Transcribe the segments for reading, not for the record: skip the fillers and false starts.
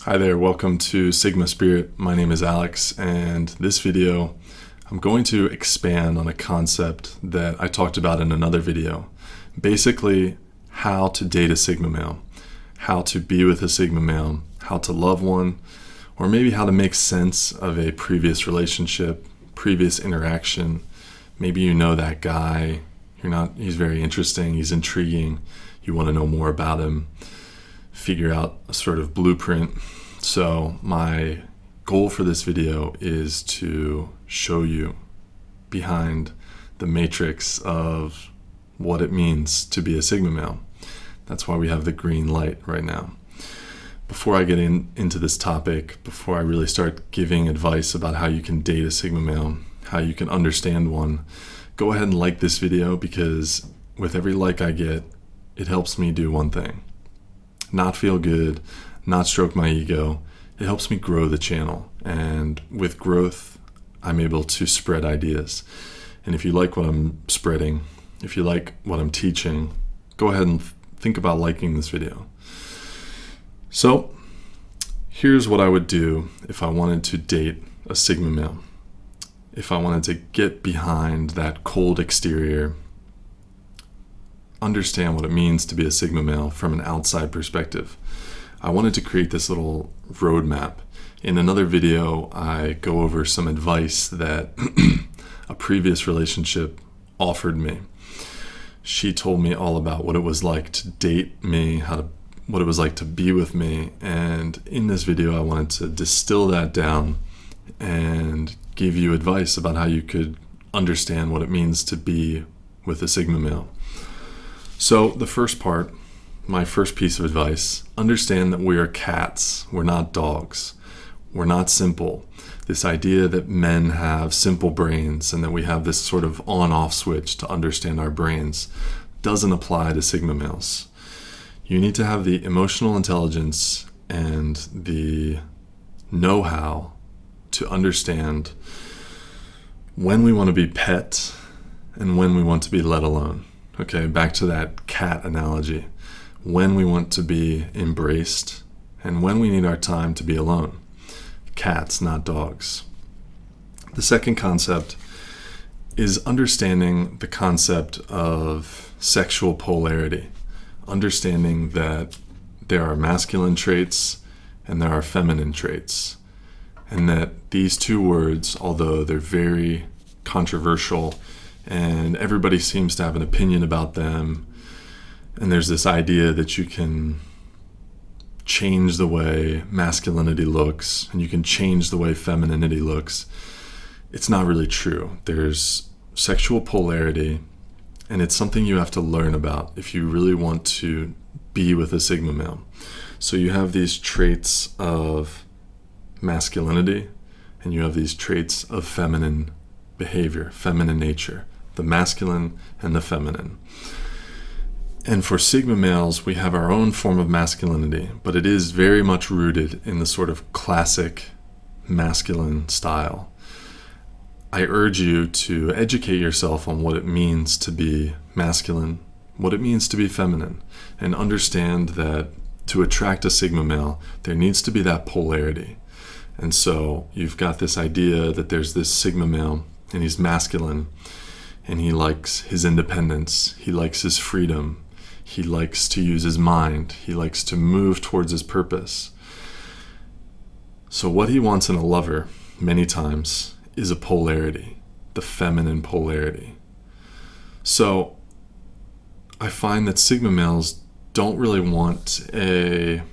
Hi there, welcome to Sigma Spirit. My name is Alex, and this video I'm going to expand on a concept that I talked about in another video. Basically, how to date a Sigma male, how to be with a Sigma male, how to love one, or maybe how to make sense of a previous relationship, previous interaction. Maybe you know that guy, he's very interesting, he's intriguing, you want to know more about him, figure out a sort of blueprint. So my goal for this video is to show you behind the matrix of what it means to be a Sigma male. That's why we have the green light right now. Before I get into this topic, before I really start giving advice about how you can date a Sigma male, how you can understand one, go ahead and like this video, because with every like I get, it helps me do one thing. Not feel good, not stroke my ego. It helps me grow the channel. And with growth, I'm able to spread ideas. And if you like what I'm spreading, if you like what I'm teaching, go ahead and think about liking this video. So here's what I would do if I wanted to date a Sigma male. If I wanted to get behind that cold exterior, understand what it means to be a Sigma male from an outside perspective, I wanted to create this little roadmap. In another video, I go over some advice that a previous relationship offered me. She told me all about what it was like to date me, what it was like to be with me, and in this video I wanted to distill that down and give you advice about how you could understand what it means to be with a Sigma male. So the first part, my first piece of advice, understand that we are cats, we're not dogs. We're not simple. This idea that men have simple brains and that we have this sort of on-off switch to understand our brains doesn't apply to Sigma males. You need to have the emotional intelligence and the know-how to understand when we want to be pet and when we want to be let alone. Okay, back to that cat analogy. When we want to be embraced and when we need our time to be alone. Cats, not dogs. The second concept is understanding the concept of sexual polarity. Understanding that there are masculine traits and there are feminine traits. And that these two words, although they're very controversial and everybody seems to have an opinion about them, and there's this idea that you can change the way masculinity looks and you can change the way femininity looks, it's not really true. There's sexual polarity, and it's something you have to learn about if you really want to be with a Sigma male. So you have these traits of masculinity and you have these traits of feminine behavior, feminine nature, the masculine and the feminine. And for Sigma males, we have our own form of masculinity, but it is very much rooted in the sort of classic masculine style. I urge you to educate yourself on what it means to be masculine, what it means to be feminine, and understand that to attract a Sigma male, there needs to be that polarity. And so you've got this idea that there's this Sigma male and he's masculine and he likes his independence, he likes his freedom, he likes to use his mind, he likes to move towards his purpose. So what he wants in a lover many times is a polarity, the feminine polarity. So I find that Sigma males don't really want a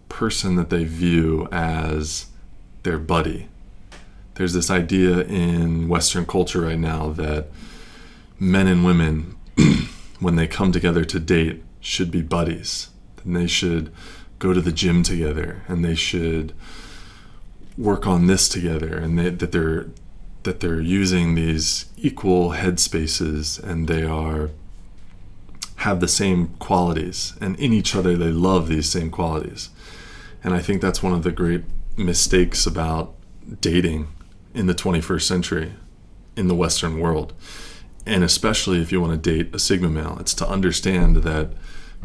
person that they view as their buddy. There's this idea in Western culture right now that men and women, when they come together to date, should be buddies. And they should go to the gym together, and they should work on this together, and that they're using these equal headspaces, and they have the same qualities, and in each other they love these same qualities. And I think that's one of the great mistakes about dating in the 21st century in the Western world. And especially if you want to date a Sigma male, it's to understand that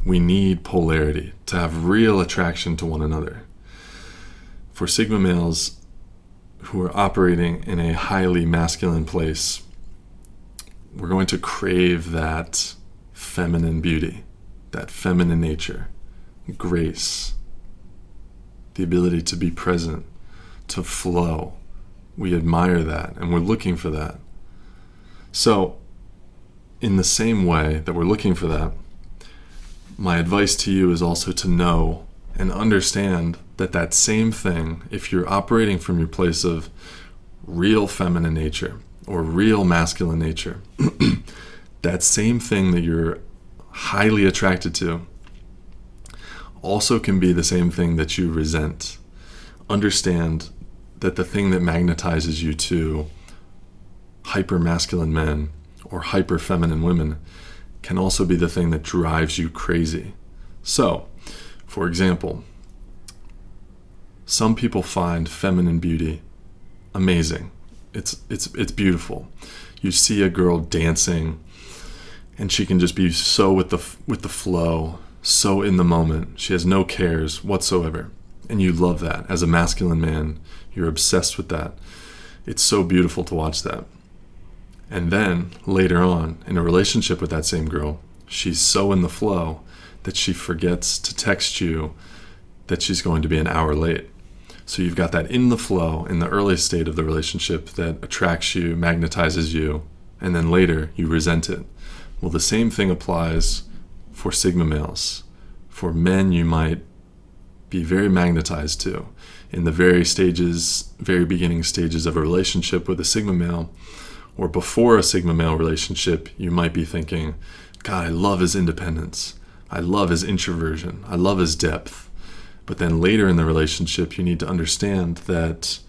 we need polarity to have real attraction to one another. For Sigma males who are operating in a highly masculine place, we're going to crave that feminine beauty, that feminine nature, grace, the ability to be present, to flow. We admire that, and we're looking for that. So, in the same way that we're looking for that, my advice to you is also to know and understand that that same thing, if you're operating from your place of real feminine nature or real masculine nature, that same thing that you're highly attracted to also can be the same thing that you resent. Understand that the thing that magnetizes you to hyper-masculine men or hyper-feminine women can also be the thing that drives you crazy. So, for example, some people find feminine beauty amazing. It's beautiful. You see a girl dancing, and she can just be so with the flow, so in the moment. She has no cares whatsoever, and you love that. As a masculine man, you're obsessed with that. It's so beautiful to watch that. And then later on, in a relationship with that same girl, she's so in the flow that she forgets to text you that she's going to be an hour late. So you've got that in the flow in the early state of the relationship that attracts you, magnetizes you, and then later you resent it. Well, the same thing applies for Sigma males. For men, you might be very magnetized to. In the very beginning stages of a relationship with a Sigma male, or before a Sigma male relationship, you might be thinking, God, I love his independence. I love his introversion. I love his depth. But then later in the relationship, you need to understand that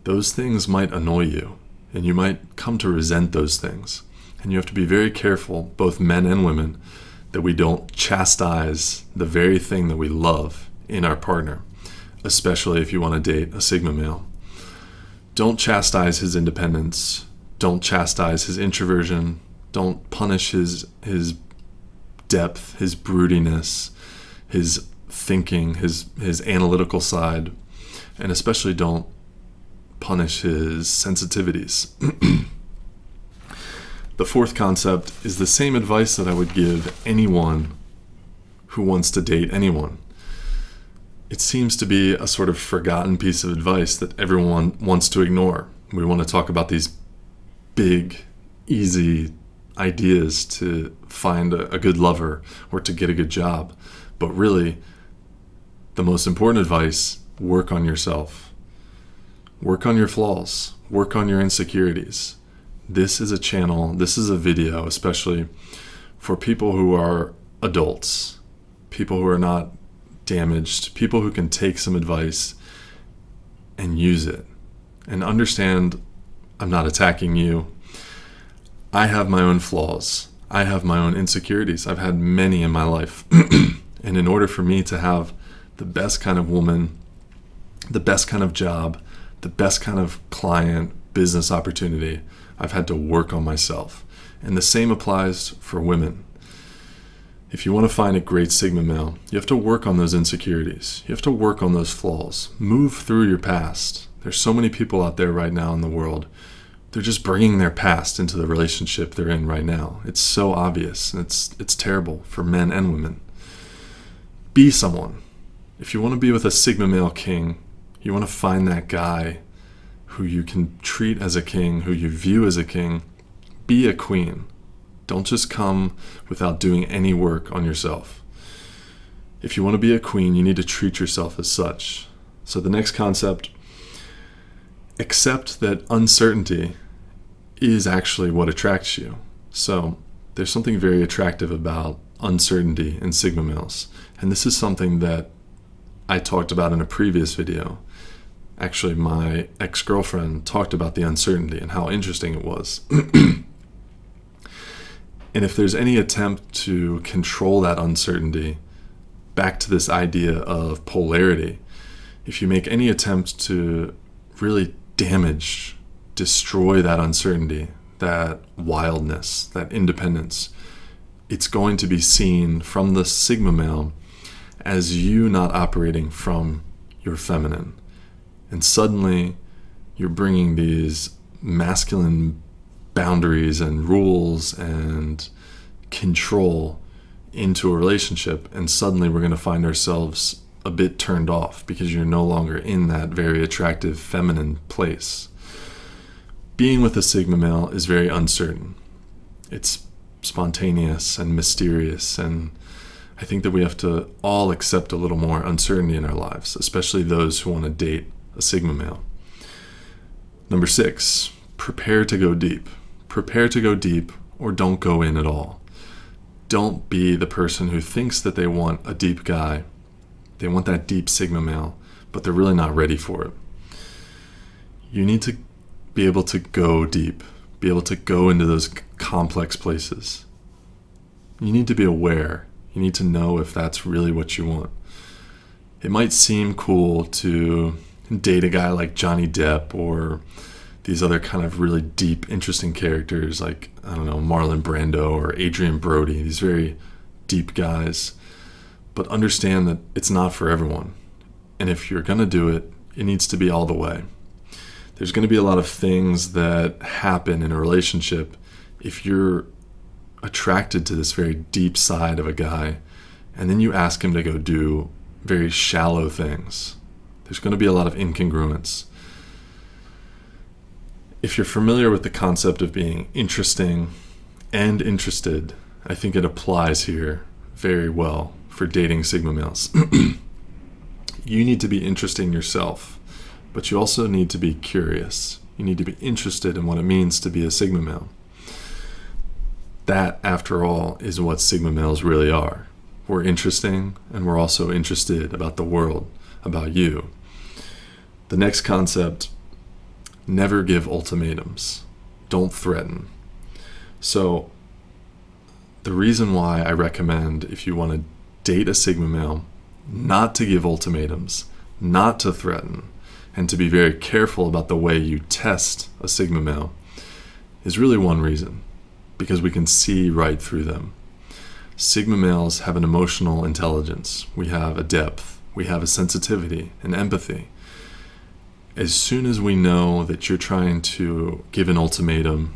those things might annoy you, and you might come to resent those things. And you have to be very careful, both men and women, that we don't chastise the very thing that we love in our partner, especially if you want to date a Sigma male. Don't chastise his independence. Don't chastise his introversion. Don't punish his depth, his broodiness, his thinking, his analytical side, and especially don't punish his sensitivities. The fourth concept is the same advice that I would give anyone who wants to date anyone. It seems to be a sort of forgotten piece of advice that everyone wants to ignore. We want to talk about these big, easy ideas to find a good lover or to get a good job. But really, the most important advice, work on yourself. Work on your flaws. Work on your insecurities. This is a channel, this is a video, especially for people who are adults, people who are not damaged, people who can take some advice and use it. And understand, I'm not attacking you. I have my own flaws. I have my own insecurities. I've had many in my life. And in order for me to have the best kind of woman, the best kind of job, the best kind of client, business opportunity, I've had to work on myself. And the same applies for women. If you want to find a great Sigma male, you have to work on those insecurities. You have to work on those flaws. Move through your past. There's so many people out there right now in the world. They're just bringing their past into the relationship they're in right now. It's so obvious. And it's terrible for men and women. Be someone. If you want to be with a Sigma male king, you want to find that guy who you can treat as a king, who you view as a king. Be a queen. Don't just come without doing any work on yourself. If you want to be a queen, you need to treat yourself as such. So the next concept, accept that uncertainty is actually what attracts you. So there's something very attractive about uncertainty in Sigma males. And this is something that I talked about in a previous video. Actually, my ex-girlfriend talked about the uncertainty and how interesting it was. And if there's any attempt to control that uncertainty, back to this idea of polarity, if you make any attempt to really damage, destroy that uncertainty, that wildness, that independence, it's going to be seen from the Sigma male as you not operating from your feminine. And suddenly you're bringing these masculine boundaries and rules and control into a relationship, and suddenly we're going to find ourselves a bit turned off because you're no longer in that very attractive feminine place. Being with a Sigma male is very uncertain. It's spontaneous and mysterious, and I think that we have to all accept a little more uncertainty in our lives, especially those who want to date a Sigma male. Number 6, prepare to go deep. Prepare to go deep, or don't go in at all. Don't be the person who thinks that they want a deep guy. They want that deep Sigma male, but they're really not ready for it. You need to be able to go deep, be able to go into those complex places. You need to be aware. You need to know if that's really what you want. It might seem cool to date a guy like Johnny Depp or these other kind of really deep, interesting characters like, I don't know, Marlon Brando or Adrian Brody, these very deep guys. But understand that it's not for everyone. And if you're going to do it, it needs to be all the way. There's going to be a lot of things that happen in a relationship if you're attracted to this very deep side of a guy, and then you ask him to go do very shallow things. There's going to be a lot of incongruence. If you're familiar with the concept of being interesting and interested, I think it applies here very well for dating Sigma males. You need to be interesting yourself, but you also need to be curious. You need to be interested in what it means to be a Sigma male. That, after all, is what Sigma males really are. We're interesting, and we're also interested about the world, about you. The next concept: never give ultimatums. Don't threaten. So, the reason why I recommend, if you want to date a Sigma male, not to give ultimatums, not to threaten, and to be very careful about the way you test a Sigma male, is really one reason: because we can see right through them. Sigma males have an emotional intelligence. We have a depth. We have a sensitivity, an empathy. As soon as we know that you're trying to give an ultimatum,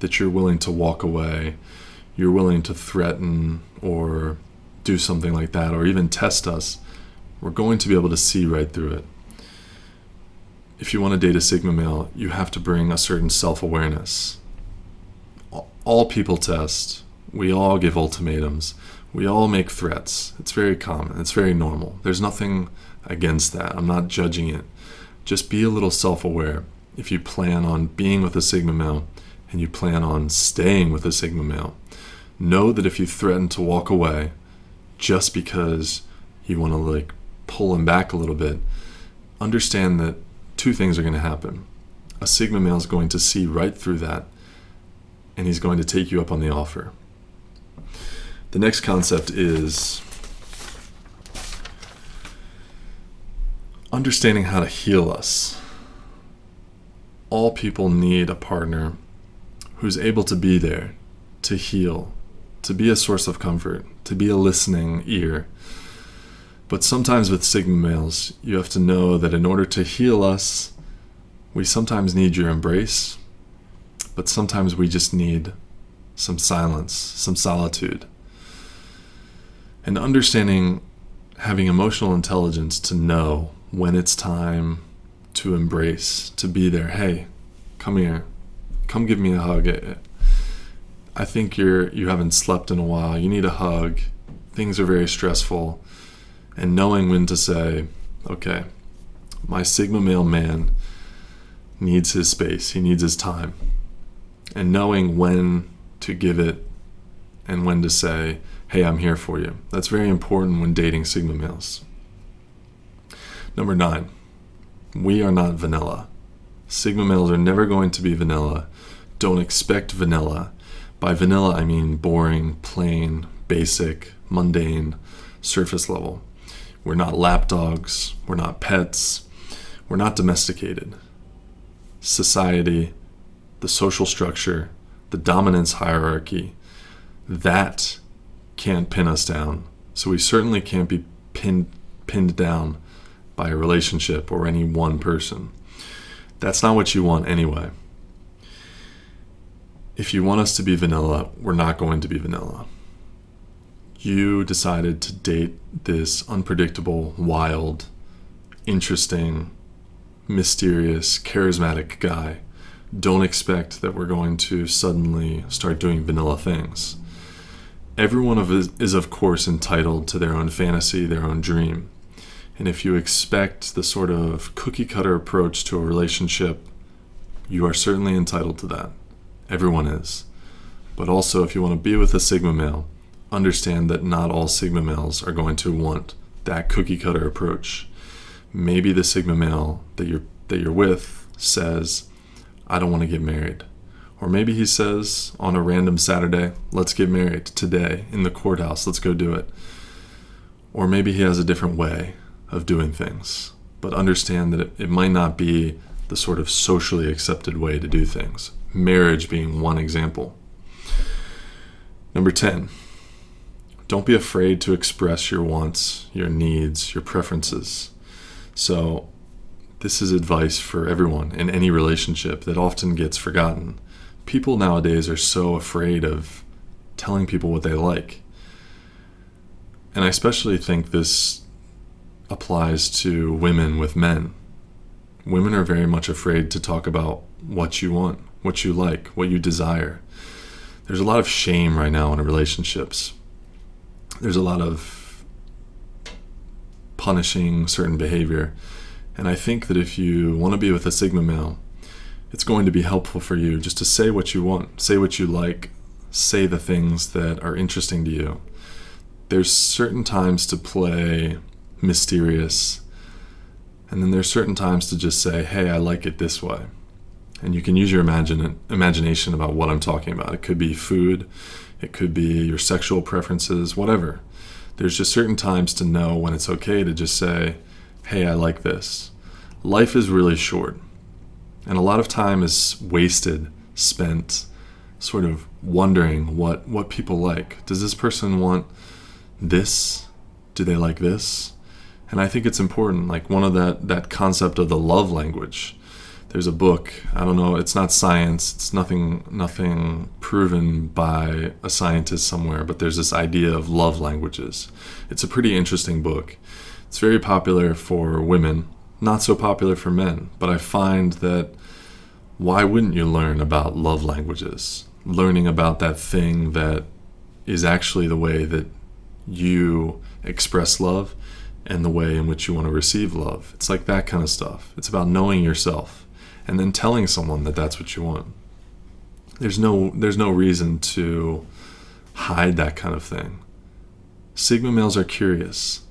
that you're willing to walk away, you're willing to threaten or do something like that, or even test us, we're going to be able to see right through it. If you want to date a Sigma male, you have to bring a certain self-awareness. All people test. We all give ultimatums. We all make threats. It's very common. It's very normal. There's nothing against that. I'm not judging it. Just be a little self-aware. If you plan on being with a Sigma male and you plan on staying with a Sigma male, know that if you threaten to walk away just because you want to pull him back a little bit, understand that two things are going to happen. A Sigma male is going to see right through that, and he's going to take you up on the offer. The next concept is understanding how to heal us. All people need a partner who's able to be there, to heal, to be a source of comfort, to be a listening ear. But sometimes with Sigma males, you have to know that in order to heal us, we sometimes need your embrace, but sometimes we just need some silence, some solitude. And understanding, having emotional intelligence to know when it's time to embrace, to be there. Hey, come here. Come give me a hug. I think you haven't slept in a while. You need a hug. Things are very stressful. And knowing when to say, okay, my Sigma male man needs his space. He needs his time. And knowing when to give it and when to say, hey, I'm here for you. That's very important when dating Sigma males. Number 9, we are not vanilla. Sigma males are never going to be vanilla. Don't expect vanilla. By vanilla, I mean boring, plain, basic, mundane, surface level. We're not lapdogs. We're not pets. We're not domesticated. Society, the social structure, the dominance hierarchy, that can't pin us down. So we certainly can't be pinned down by a relationship or any one person. That's not what you want anyway. If you want us to be vanilla, we're not going to be vanilla. You decided to date this unpredictable, wild, interesting, mysterious, charismatic guy. Don't expect that we're going to suddenly start doing vanilla things. Everyone is of course entitled to their own fantasy, their own dream. And if you expect the sort of cookie cutter approach to a relationship, you are certainly entitled to that. Everyone is. But also, if you want to be with a Sigma male, understand that not all Sigma males are going to want that cookie cutter approach. Maybe the Sigma male that you're with says, I don't want to get married. Or maybe he says on a random Saturday, let's get married today in the courthouse, let's go do it. Or maybe he has a different way of doing things. But understand that it might not be the sort of socially accepted way to do things. Marriage being one example. Number 10, don't be afraid to express your wants, your needs, your preferences. So this is advice for everyone in any relationship that often gets forgotten. People nowadays are so afraid of telling people what they like. And I especially think this applies to women with men. Women are very much afraid to talk about what you want, what you like, what you desire. There's a lot of shame right now in relationships. There's a lot of punishing certain behavior. And I think that if you want to be with a Sigma male, it's going to be helpful for you just to say what you want, say what you like, say the things that are interesting to you. There's certain times to play mysterious, and then there's certain times to just say, hey, I like it this way. And you can use your imagination about what I'm talking about. It could be food, it could be your sexual preferences, whatever. There's just certain times to know when it's okay to just say, hey, I like this. Life is really short, and a lot of time is wasted, spent sort of wondering what people like. Does this person want this? Do they like this? And I think it's important, like one of that concept of the love language. There's a book, I don't know, it's not science, it's nothing proven by a scientist somewhere, but there's this idea of love languages. It's a pretty interesting book. It's very popular for women, not so popular for men, but I find that why wouldn't you learn about love languages? Learning about that thing that is actually the way that you express love and the way in which you want to receive love. It's like that kind of stuff. It's about knowing yourself and then telling someone that that's what you want. There's no reason to hide that kind of thing. Sigma males are curious.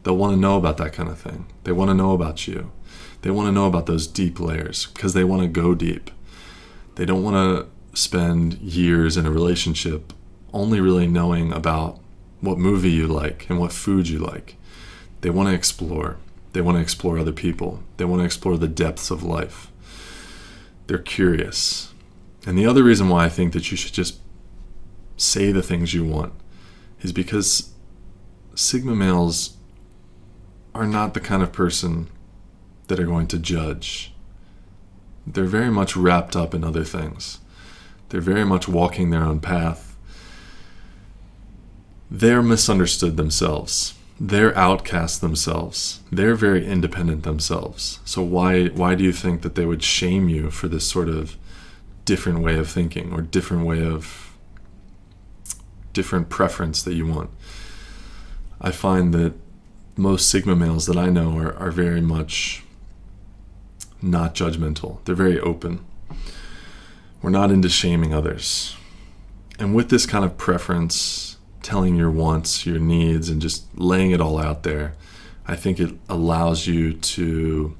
They'll want to know about that kind of thing. They want to know about you. They want to know about those deep layers because they want to go deep. They don't want to spend years in a relationship only really knowing about what movie you like and what food you like. They want to explore. They want to explore other people. They want to explore the depths of life. They're curious. And the other reason why I think that you should just say the things you want is because Sigma males are not the kind of person that are going to judge. They're very much wrapped up in other things. They're very much walking their own path. They're misunderstood themselves. They're outcast themselves. They're very independent themselves. So why do you think that they would shame you for this sort of different way of thinking or different preference that you want? I find that most Sigma males that I know are very much not judgmental. They're very open. We're not into shaming others. And with this kind of preference, telling your wants, your needs, and just laying it all out there, I think it allows you to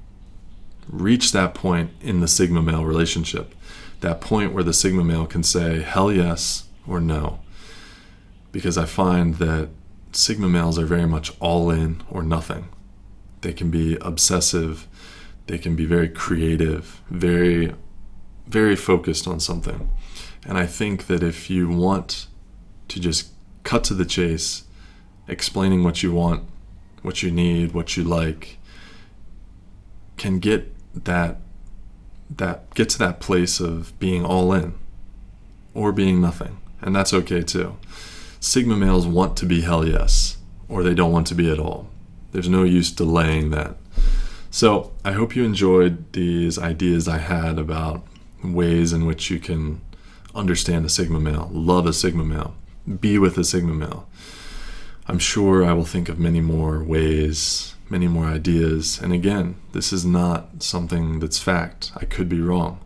reach that point in the Sigma male relationship. That point where the Sigma male can say hell yes or no. Because I find that Sigma males are very much all in or nothing. They can be obsessive. They can be very creative, very, very focused on something. And I think that if you want to just cut to the chase, explaining what you want, what you need, what you like, can get to that place of being all in or being nothing, and that's okay too. Sigma males want to be hell yes, or they don't want to be at all. There's no use delaying that. So I hope you enjoyed these ideas I had about ways in which you can understand a Sigma male, love a Sigma male, be with a Sigma male. I'm sure I will think of many more ways, many more ideas. And again, this is not something that's fact. I could be wrong.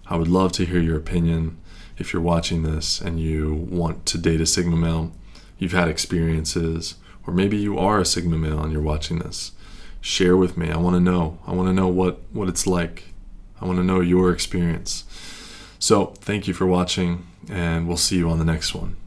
I would love to hear your opinion. If you're watching this and you want to date a Sigma male, you've had experiences, or maybe you are a Sigma male and you're watching this, share with me. I want to know. I want to know what it's like. I want to know your experience. So thank you for watching, and we'll see you on the next one.